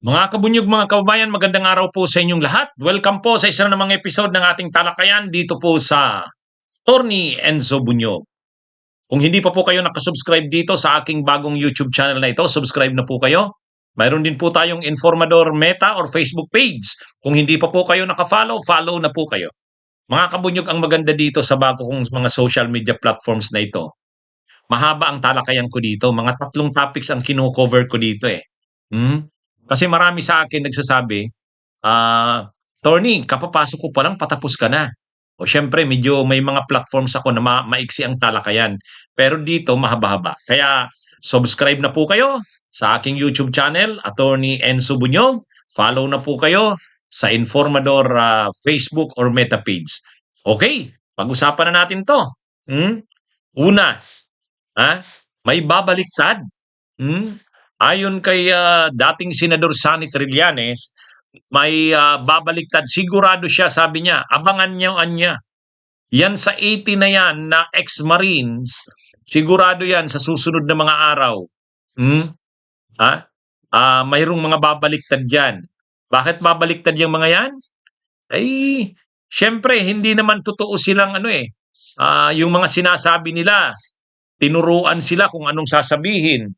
Mga kabunyog, mga kababayan, magandang araw po sa inyong lahat. Welcome po sa isa na namang episode ng ating talakayan dito po sa Tony Enzo Bunyog. Kung hindi pa po kayo nakasubscribe dito sa aking bagong YouTube channel na ito, subscribe na po kayo. Mayroon din po tayong Informador Meta or Facebook page. Kung hindi pa po kayo nakafollow, follow na po kayo. Mga kabunyog, ang maganda dito sa bago kong mga social media platforms na ito, mahaba ang talakayan ko dito. Mga 3 topics ang kino-cover ko dito eh. Kasi marami sa akin nagsasabi, "Tony, kapapasok ko pa lang patapos ka na." O siyempre medyo may mga platforms ako na maiksi ang talakayan, pero dito mahaba-haba. Kaya subscribe na po kayo sa aking YouTube channel, Attorney Enzo Bunyog. Follow na po kayo sa Informador Facebook or Meta page. Okay, pag-usapan na natin 'to. Una, may babaliktad. Ayon kay dating Senador Sonny Trillanes, may babaliktad. Sigurado siya, sabi niya, abangan niyo anya. Yan sa 80 na yan na ex-Marines, sigurado yan sa susunod na mga araw. Mayroong mga babaliktad dyan. Bakit babaliktad yung mga yan? Ay, syempre, hindi naman totoo silang yung mga sinasabi nila. Tinuruan sila kung anong sasabihin.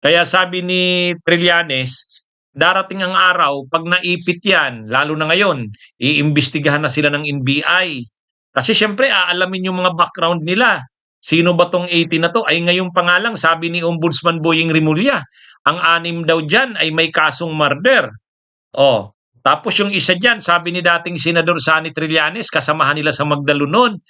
Kaya sabi ni Trillanes, darating ang araw, pag naipit yan, lalo na ngayon, iimbestigahan na sila ng NBI. Kasi syempre, aalamin yung mga background nila. Sino ba tong 80 na to? Ay ngayong pangalang, sabi ni Ombudsman Boying Rimulya, ang 6 daw dyan ay may kasong murder. Tapos yung isa dyan, sabi ni dating Senador Sonny Trillanes, kasamahan nila sa Magdalunon,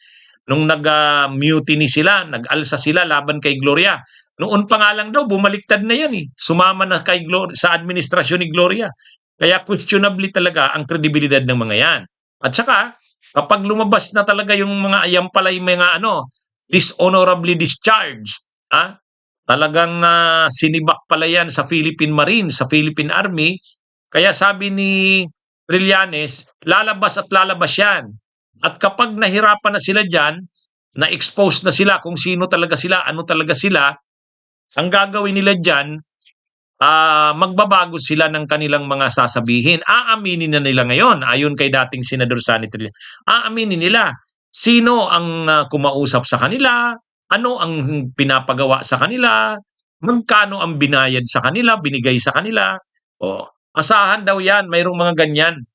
nung nag-mutiny sila, nag-alsa sila laban kay Gloria. Noon pa nga lang daw, bumaliktad na yan eh. Sumama na kay sa administrasyon ni Gloria. Kaya questionably talaga ang kredibilidad ng mga yan. At saka, kapag lumabas na talaga yung mga, yan pala yung mga dishonorably discharged, talagang sinibak pala yan sa Philippine Marines, sa Philippine Army. Kaya sabi ni Trillanes, lalabas at lalabas yan. At kapag nahirapan na sila dyan, na-expose na sila kung sino talaga sila, ano talaga sila, ang gagawin nila dyan, magbabago sila ng kanilang mga sasabihin. Aaminin na nila ngayon, ayon kay dating Senador Sonny Trillanes. Aaminin nila sino ang kumausap sa kanila, ano ang pinapagawa sa kanila, magkano ang binayad sa kanila, binigay sa kanila. Asahan daw yan, mayroong mga ganyan.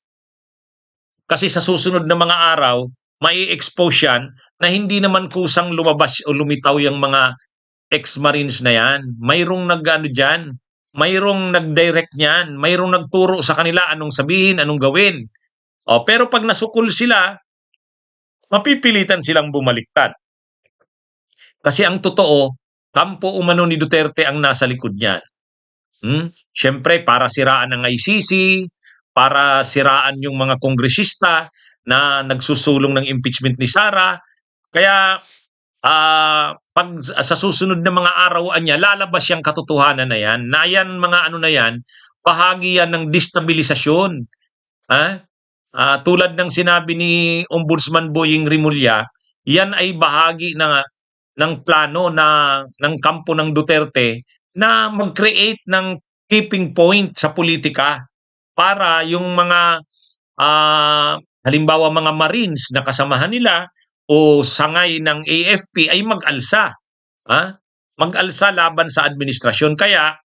Kasi sa susunod na mga araw, mai-expose yan na hindi naman kusang lumabas o lumitaw yung mga ex-Marines na yan. Mayroong dyan, mayroong nag-direct niyan, mayroong nagturo sa kanila anong sabihin, anong gawin. Pero pag nasukol sila, mapipilitan silang bumaliktad. Kasi ang totoo, kampo umano ni Duterte ang nasa likod niyan. Siyempre, para siraan ang ICC, para siraan yung mga kongresista na nagsusulong ng impeachment ni Sara. Kaya pag sa susunod na mga araw niya, lalabas yung katotohanan na yan. Na yan, mga na yan, bahagi yan ng destabilisasyon. Tulad ng sinabi ni Ombudsman Boying Rimulya, yan ay bahagi ng plano ng kampo ng Duterte na mag-create ng tipping point sa politika para yung mga halimbawa mga Marines na kasamahan nila o sangay ng AFP ay mag-alsa. Mag-alsa laban sa administrasyon. Kaya,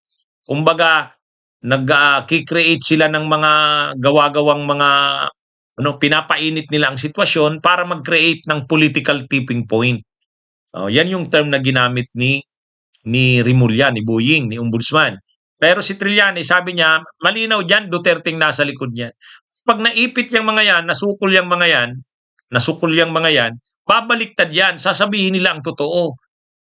kumbaga, nag-create sila ng mga gawa-gawang mga pinapainit nila ang sitwasyon para mag-create ng political tipping point. Yan yung term na ginamit ni Rimulya, ni Boying, ni Ombudsman. Pero si Trillanes, sabi niya, malinaw dyan, Duterteng nasa likod niya. Pag naipit yung mga yan, nasukol yung mga yan, babaliktad yan, sasabihin nila ang totoo.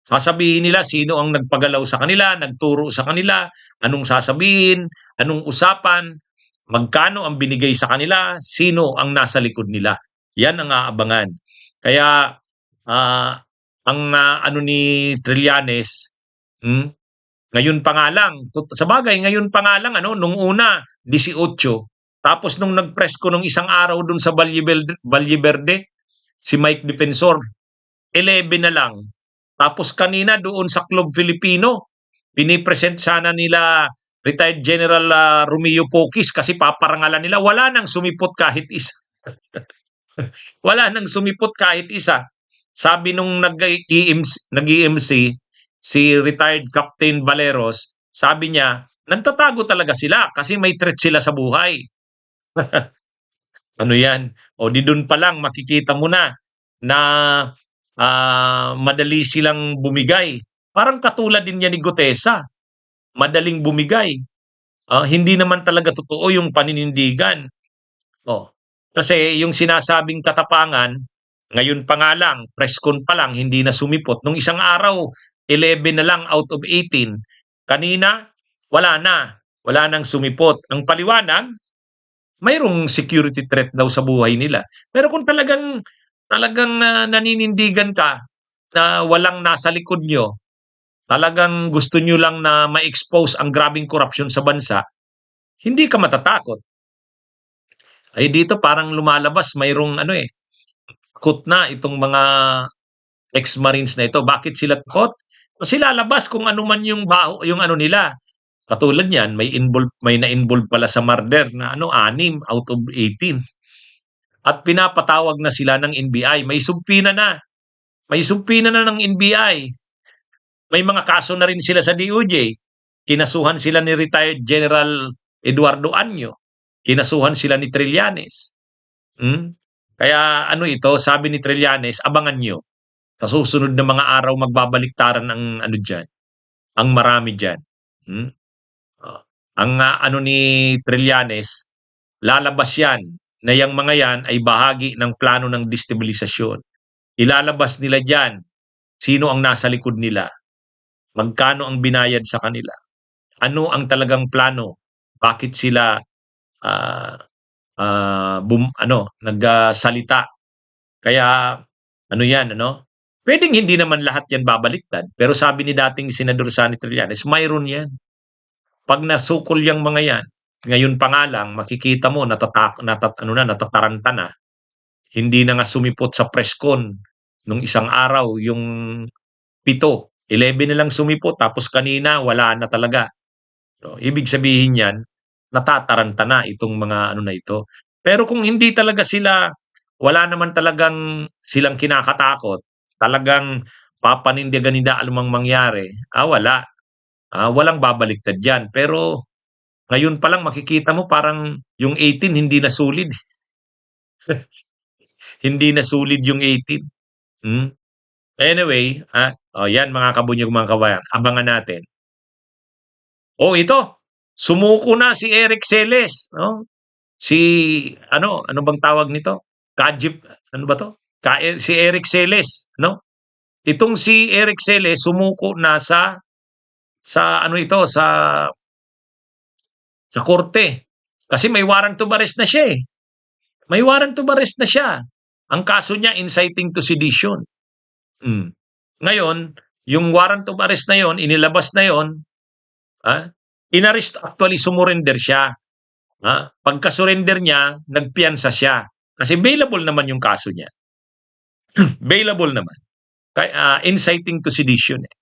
Sasabihin nila sino ang nagpagalaw sa kanila, nagturo sa kanila, anong sasabihin, anong usapan, magkano ang binigay sa kanila, sino ang nasa likod nila. Yan ang aabangan. Kaya, ang ni Trillanes, ngayon pa nga lang, sa bagay, ngayon pa nga lang, nung una, 18. Tapos nung nag-press ko nung isang araw dun sa Valle Verde, si Mike Defensor, 11 na lang. Tapos kanina doon sa Club Filipino, pinipresent sana nila retired General Romeo Pocis kasi paparangalan nila. Wala nang sumipot kahit isa. Wala nang sumipot kahit isa. Sabi nung nag-EMC, si retired Captain Valeros, sabi niya, nagtatago talaga sila kasi may threat sila sa buhay. Ano yan? O di dun pa lang makikita mo na madali silang bumigay. Parang katulad din yan ni Gutesa. Madaling bumigay. Hindi naman talaga totoo yung paninindigan. Oh. Kasi yung sinasabing katapangan, ngayon pa nga lang, press con pa lang, hindi na sumipot. Nung isang araw, 11 na lang out of 18. Kanina, wala na. Wala nang sumipot. Ang paliwanag, mayroong security threat daw sa buhay nila. Pero kung talagang naninindigan ka na walang nasa likod nyo, talagang gusto nyo lang na ma-expose ang grabing korupsyon sa bansa, hindi ka matatakot. Ay dito parang lumalabas mayroong takot na itong mga ex-marines na ito. Bakit sila takot? Kasi lalabas kung ano man yung yung nila. Katulad niyan, may na-involve pala sa murder na 6 out of 18. At pinapatawag na sila ng NBI. May sumpina na. May sumpina na ng NBI. May mga kaso na rin sila sa DOJ. Kinasuhan sila ni retired General Eduardo Anyo. Kinasuhan sila ni Trillanes. Kaya ito, sabi ni Trillanes, abangan nyo. Sa susunod na mga araw magbabaliktaran ang diyan. Ang marami diyan. Ang ni Trillanes, lalabas yan na yung mga yan ay bahagi ng plano ng destabilisasyon. Ilalabas nila diyan sino ang nasa likod nila. Magkano ang binayad sa kanila. Ano ang talagang plano. Bakit sila nagsalita. Kaya pwedeng hindi naman lahat yan babaliktad. Pero sabi ni dating Senador Sonny Trillanes, mayroon yan. Pag nasukol yung mga yan, ngayon pa nga lang, makikita mo, natataranta na. Hindi na nga sumipot sa press con nung isang araw, yung 7, 11 na lang sumipot, tapos kanina, wala na talaga. So, ibig sabihin yan, natataranta na itong mga na ito. Pero kung hindi talaga sila, wala naman talagang silang kinakatakot, talagang papanindigan nila anumang mangyari, wala. Walang babaliktad yan. Pero ngayon pa lang makikita mo parang yung 18 hindi na sulit. Hindi na sulit yung 18. Anyway, yan mga kabunyog mga kabayan, abangan natin. Ito, sumuko na si Eric Celes, no? Si ano bang tawag nito? Kajip, ano ba to? Si Eric Celes, no? Itong si Eric Celes sumuko na sa korte. Kasi may warrant of arrest na siya eh. May warrant of arrest na siya. Ang kaso niya, inciting to sedition. Ngayon, yung warrant of arrest na yon, inilabas na yon, inarrest, actually sumurrender siya. Pagka-surrender niya, nagpiyansa siya. Kasi bailable naman yung kaso niya. Bailable naman. Kaya, inciting to sedition eh.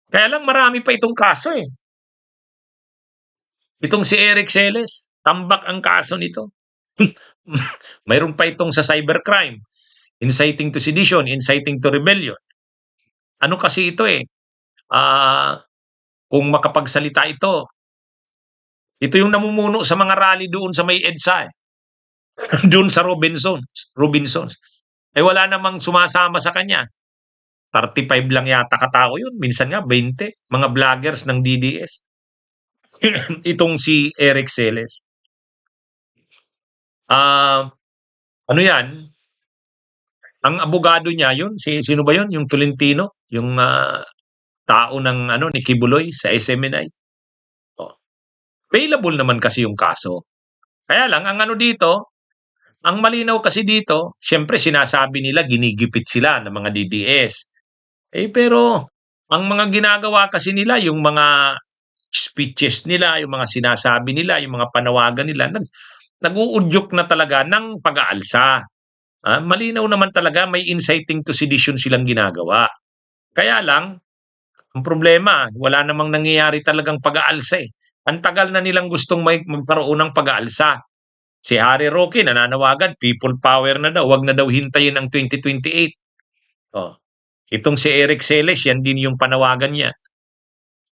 Kaya lang marami pa itong kaso eh. Itong si Eric Celes, tambak ang kaso nito. Mayroon pa itong sa cybercrime. Inciting to sedition, inciting to rebellion. Ano kasi ito eh, kung makapagsalita ito yung namumuno sa mga rally doon sa may EDSA eh. Doon sa Robinsons. Wala namang sumasama sa kanya. 35 lang yata katao yun. Minsan nga 20. Mga vloggers ng DDS. Itong si Eric Celes. Ano yan? Ang abogado niya yun, sino ba yun? Yung Tolentino? Yung tao ng ni Kibuloy sa SMNI. Bailable naman kasi yung kaso. Kaya lang, ang dito, ang malinaw kasi dito, syempre sinasabi nila ginigipit sila ng mga DDS. Pero ang mga ginagawa kasi nila, yung mga speeches nila, yung mga sinasabi nila, yung mga panawagan nila, nag-uudyok na talaga ng pag-aalsa. Malinaw naman talaga may inciting to sedition silang ginagawa. Kaya lang, ang problema, wala namang nangyayari talagang pag-aalsa eh. Ang tagal na nilang gustong magkaroon ng pag-aalsa. Si Harry Roque nananawagan, people power na daw, wag na daw hintayin ang 2028. Oh, itong si Eric Celes, yan din yung panawagan niya.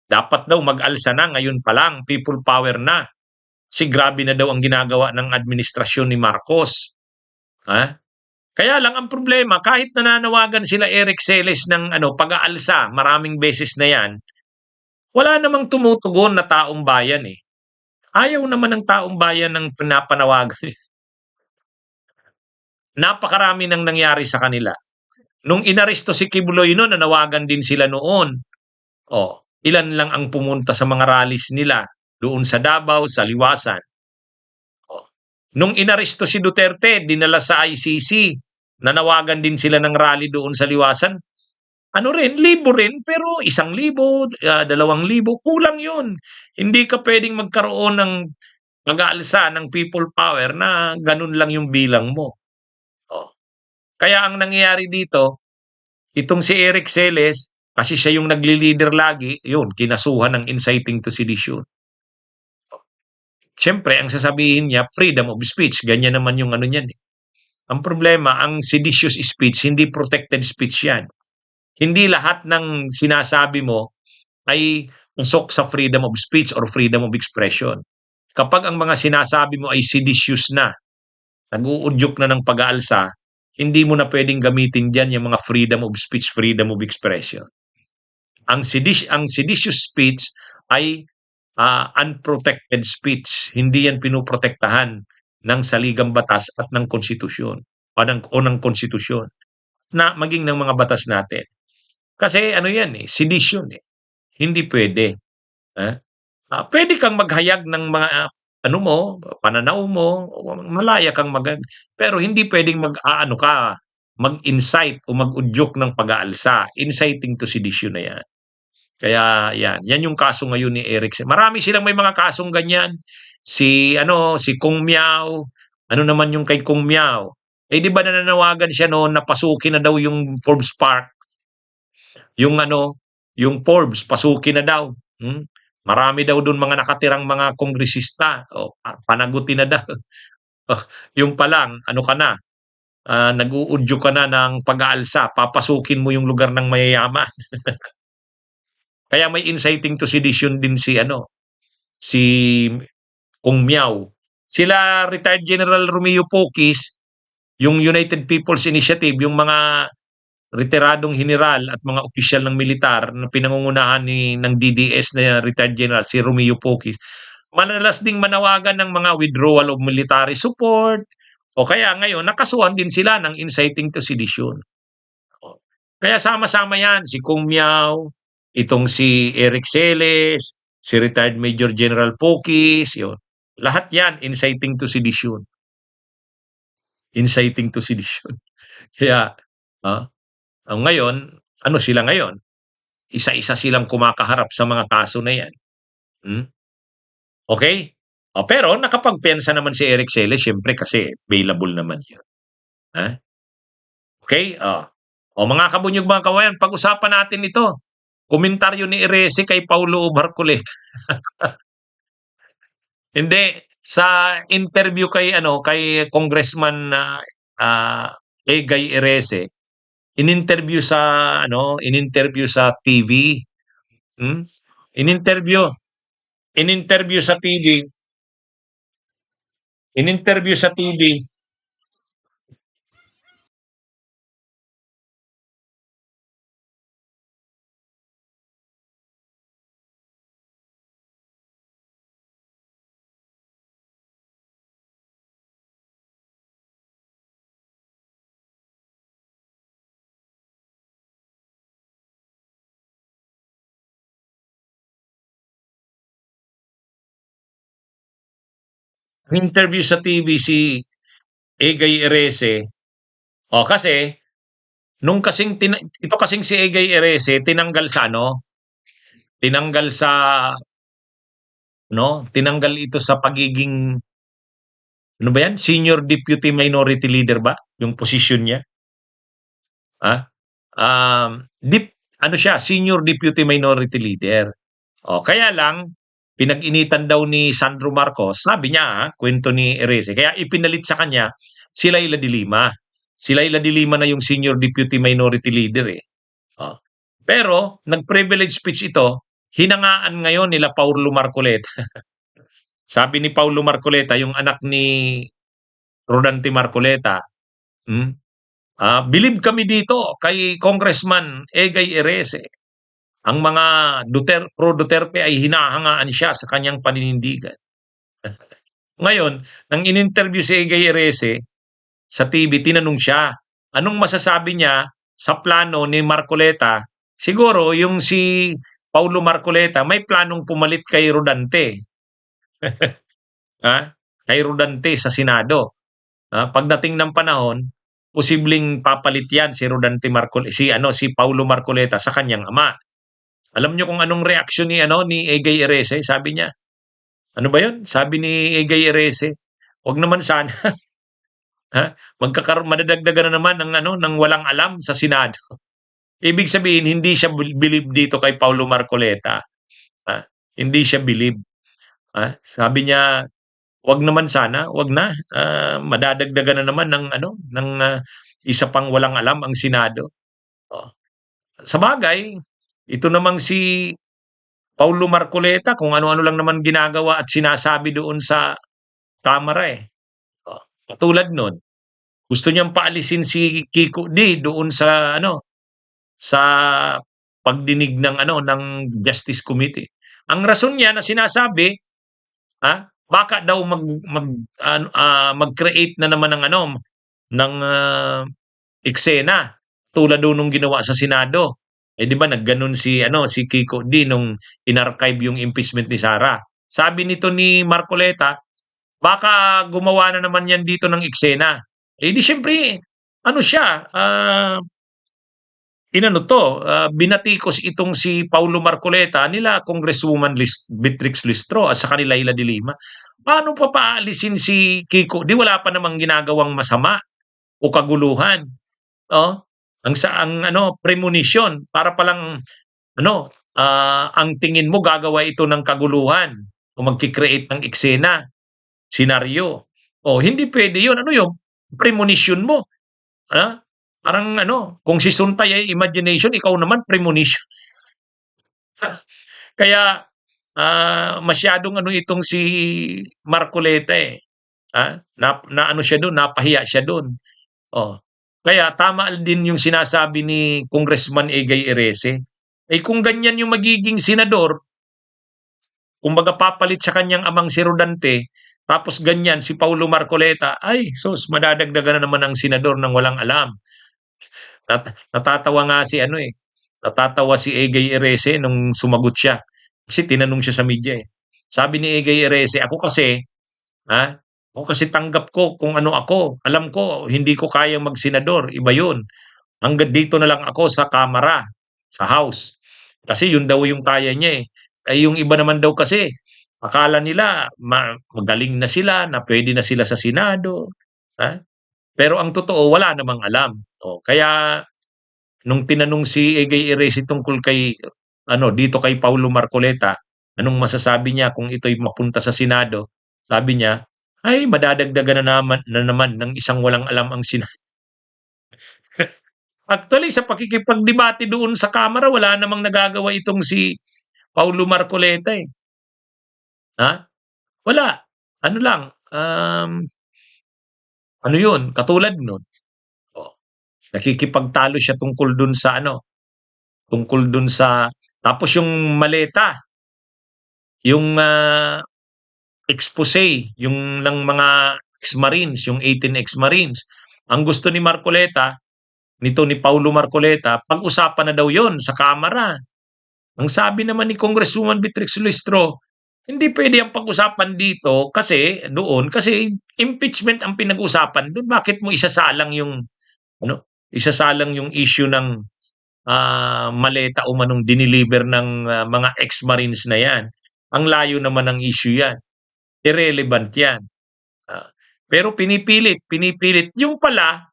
Dapat daw mag-alsa na ngayon pa lang, people power na. Si grabe na daw ang ginagawa ng administrasyon ni Marcos. Ha? Kaya lang ang problema, kahit nananawagan sila Eric Celes ng pag-aalsa, maraming beses na yan, wala namang tumutugon na taong bayan eh. Ayaw naman ng taong bayan ng pinapanawagan. Napakarami nang nangyari sa kanila. Nung inaresto si Kibuloy noon, nanawagan din sila noon. Oh, ilan lang ang pumunta sa mga rallies nila doon sa Davao, sa Liwasan. Oh. Nung inaresto si Duterte, dinala sa ICC, nanawagan din sila ng rally doon sa Liwasan. Ano rin, libo rin, pero 1,000, 2,000, kulang yun. Hindi ka pwedeng magkaroon ng pag-aalsa ng people power na ganun lang yung bilang mo. Oh. Kaya ang nangyayari dito, itong si Eric Celes, kasi siya yung nagli-leader lagi, yun, kinasuhan ng inciting to sedition. Siyempre, ang sasabihin niya, freedom of speech. Ganyan naman yung ano niyan. Ang problema, ang seditious speech, hindi protected speech yan. Hindi lahat ng sinasabi mo ay pasok sa freedom of speech or freedom of expression. Kapag ang mga sinasabi mo ay seditious na, nag-uudyok na ng pag-aalsa, hindi mo na pwedeng gamitin dyan yung mga freedom of speech, freedom of expression. Ang seditious speech ay unprotected speech. Hindi yan pinoprotektahan ng saligang batas at ng konstitusyon o ng konstitusyon na maging ng mga batas natin. Kasi ano yan sedition Hindi pwede. Pwede kang maghayag ng mga pananaw mo, malaya kang pero hindi pwedeng mag-incite o mag-udyok ng pag-aalsa. Inciting to sedition na yan. Kaya yan yung kaso ngayon ni Eric. Marami silang may mga kasong ganyan. Si Kung Miao, ano naman yung kay Kung Miao? Di ba nananawagan siya noon na pasukin na daw yung Forbes Park? Yung Forbes pasukin na daw. Marami daw doon mga nakatirang mga kongresista. Panagutin na daw. Yung pa lang, ano ka na? Nag-uudyo ka na ng pag-aalsa, papasukin mo yung lugar ng mayayaman. Kaya may inciting to sedition din si Kung Miao. Sila retired General Romeo Poquis, yung United People's Initiative, yung mga retiradong general at mga opisyal ng militar na pinangungunahan ng DDS na retired general, si Romeo Poquis, manalas ding manawagan ng mga withdrawal of military support, o kaya ngayon, nakasuhan din sila ng inciting to sedition. Kaya sama-sama yan, si Kung Miao, itong si Eric Celes, si retired Major General Poquis, yun. Lahat yan, inciting to sedition. Inciting to sedition. Kaya, ngayon, ano sila ngayon? Isa-isa silang kumakaharap sa mga kaso na yan. Okay? Pero nakapagpensa naman si Eric Celes, siyempre kasi available naman yun. Okay? Mga kabunyog, mga kawayan, pag-usapan natin ito. Komentaryo ni Erese kay Paulo Barcolet. Hindi, sa interview kay Congressman Egay Erese, ininterview sa TV. Ininterview sa TV. Ininterview sa TV. Interview sa TV si Egay Erese. Kasi nung ito kasing si Egay Erese tinanggal tinanggal ito sa pagiging Senior Deputy Minority Leader ba yung posisyon niya? Siya, Senior Deputy Minority Leader. Kaya lang pinag-initan daw ni Sandro Marcos, sabi niya, kwento ni Erese, kaya ipinalit sa kanya si Leila de Lima. Si Leila de Lima na yung Senior Deputy Minority Leader eh. Oh. Pero, nag-privilege speech ito, hinangaan ngayon nila Paulo Marcoleta. Sabi ni Paulo Marcoleta, yung anak ni Rodante Marcoleta, bilib kami dito kay Congressman Egay Erese. Ang mga pro-Duterte ay hinahangaan siya sa kanyang paninindigan. Ngayon, nang in-interview si Egay Erese sa TV, tinanong siya, anong masasabi niya sa plano ni Marcoleta? Siguro yung si Paulo Marcoleta may planong pumalit kay Rodante. Kay Rodante sa Senado. Pagdating ng panahon, posibleng papalit yan si Rodante si Paulo Marcoleta sa kanyang ama. Alam niyo kung anong reaksyon ni Egay Erese? Sabi niya, ano ba 'yun? Sabi ni Egay Erese, wag naman sana. Madadagdagan na naman ng walang alam sa Senado. Ibig sabihin hindi siya believe dito kay Paulo Marcoleta. Hindi siya believe. Sabi niya, wag naman sana, wag na. Madadagdagan na naman ng isa pang walang alam ang Senado. Sabagay, ito namang si Paulo Marcoleta kung ano-ano lang naman ginagawa at sinasabi doon sa Kamara eh. Katulad nun, gusto niyang paalisin si Kiko D doon sa pagdinig ng Justice Committee. Ang rason niya na sinasabi, baka daw mag-create na naman ng eksena tulad doon nung ginawa sa Senado. Di ba nagganon si Kiko D nung inarchive yung impeachment ni Sara. Sabi nito ni Marcoleta, baka gumawa na naman yan dito ng eksena. Di siyempre, siya, binatikos itong si Paulo Marcoleta nila Congresswoman Beatrix Listro at sa kanila Leila de Lima. Paano pa paalisin si Kiko? Di wala pa namang ginagawang masama o kaguluhan. Ang premonition para palang ang tingin mo gagawa ito ng kaguluhan o magki-create ng eksena, senaryo. Hindi pwede 'yun. Ano 'yung premonition mo? Parang kung si Suntay ay imagination, ikaw naman premonition. Kaya masyadong itong si Marcoleta eh. Siya doon, napahiya siya doon. Kaya tama din yung sinasabi ni Congressman Egay Erese. Kung ganyan yung magiging senador, kumbaga papalit sa kanyang amang si Rodante, tapos ganyan si Paulo Marcoleta, madadagdagan na naman ang senador ng walang alam. Natatawa nga natatawa si Egay Erese nung sumagot siya. Kasi tinanong siya sa media eh. Sabi ni Egay Erese, ako kasi tanggap ko kung ano ako. Alam ko, hindi ko kayang magsenador. Iba yun. Hanggang dito na lang ako sa Kamara, sa House. Kasi yun daw yung kaya niya eh. Yung iba naman daw kasi, akala nila magaling na sila, na pwede na sila sa Senado. Pero ang totoo, wala namang alam. Kaya, nung tinanong si Egay Erese tungkol dito kay Paulo Marcoleta, anong masasabi niya kung ito'y mapunta sa Senado? Sabi niya, madadagdagan na naman ng isang walang alam ang Senado. Actually, sa pakikipagdebate doon sa Kamara, wala namang nagagawa itong si Paulo Marcoleta eh. Wala. Ano lang, yun, katulad nun. Nakikipagtalo siya tungkol dun sa tapos yung maleta, yung expose, yung ng mga ex-Marines, yung 18 ex-Marines. Ang gusto ni Marcoleta, nito ni Paulo Marcoleta, pag-usapan na daw yon sa Kamara. Ang sabi naman ni Congresswoman Beatrix Listro, hindi pwede ang pag-usapan dito kasi impeachment ang pinag-usapan doon. Bakit mo isasalang yung issue ng maleta o manong diniliver ng mga ex-Marines na yan? Ang layo naman ng issue yan. Irrelevant yan. Pero pinipilit. Yung pala,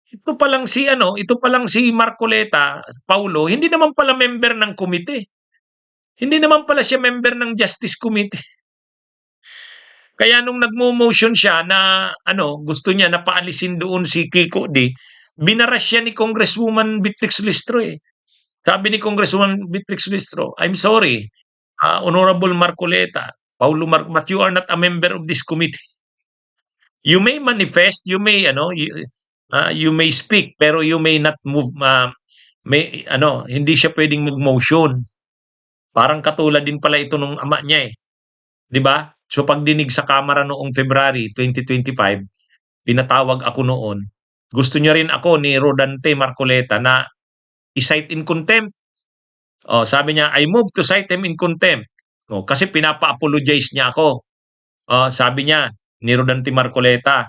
ito palang si Marcoleta, Paulo, hindi naman pala member ng komite. Hindi naman pala siya member ng Justice Committee. Kaya nung nagmo-motion siya na ano, gusto niya na paalisin doon si Kiko D, binaras siya ni Congresswoman Beatrix Listro eh. Sabi ni Congresswoman Beatrix Listro, I'm sorry, Honorable Marcoleta, but you are not a member of this committee. You may manifest, you may you may speak, pero you may not move. May hindi siya pwedeng mag-motion. Parang katulad din pala ito nung ama niya eh. 'Di ba? So pagdinig sa Kamara noong February 2025, pinatawag ako noon. Gusto niya rin ako ni Rodante Marcoleta na i-cite in contempt. Sabi niya, I move to cite him in contempt. Kasi pinapa-apologize niya ako. Sabi niya ni Rodante Marcoleta,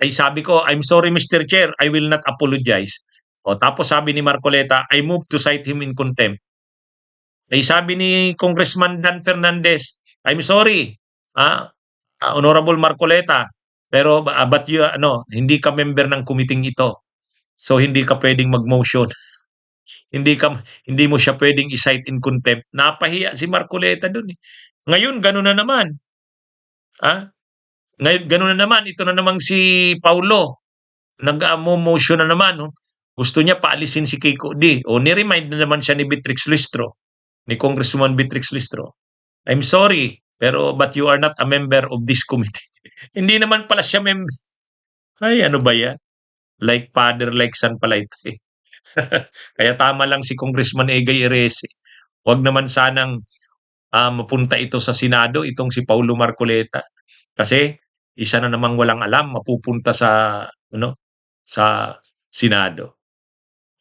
ay sabi ko, I'm sorry Mr. Chair, I will not apologize. Tapos sabi ni Marcoleta, I move to cite him in contempt. Ay sabi ni Congressman Dan Fernandez, I'm sorry, Honorable Marcoleta, pero but you, hindi ka member ng committee ito. So hindi ka pwedeng mag-motion. Hindi mo siya pwedeng i-cite in contempt. Napahiya si Marcoleta doon eh. Ngayon gano'n na naman. Ngayon gano'n na naman, ito na namang si Paulo. Nag-motion na naman. Gusto niya paalisin si Kiko D. Ni-remind na naman siya ni Beatrix Listro, ni Congresswoman Beatrix Listro. I'm sorry, but you are not a member of this committee. Hindi naman pala siya member. Ay, ano ba yan? Like father, like son pala ito eh. Kaya tama lang si Congressman Egay Erese. Huwag naman sanang mapunta ito sa Senado, itong si Paulo Marcoleta. Kasi isa na namang walang alam, mapupunta sa Senado.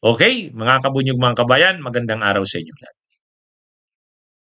Okay, mga kabunyog, mga kabayan, magandang araw sa inyo lahat.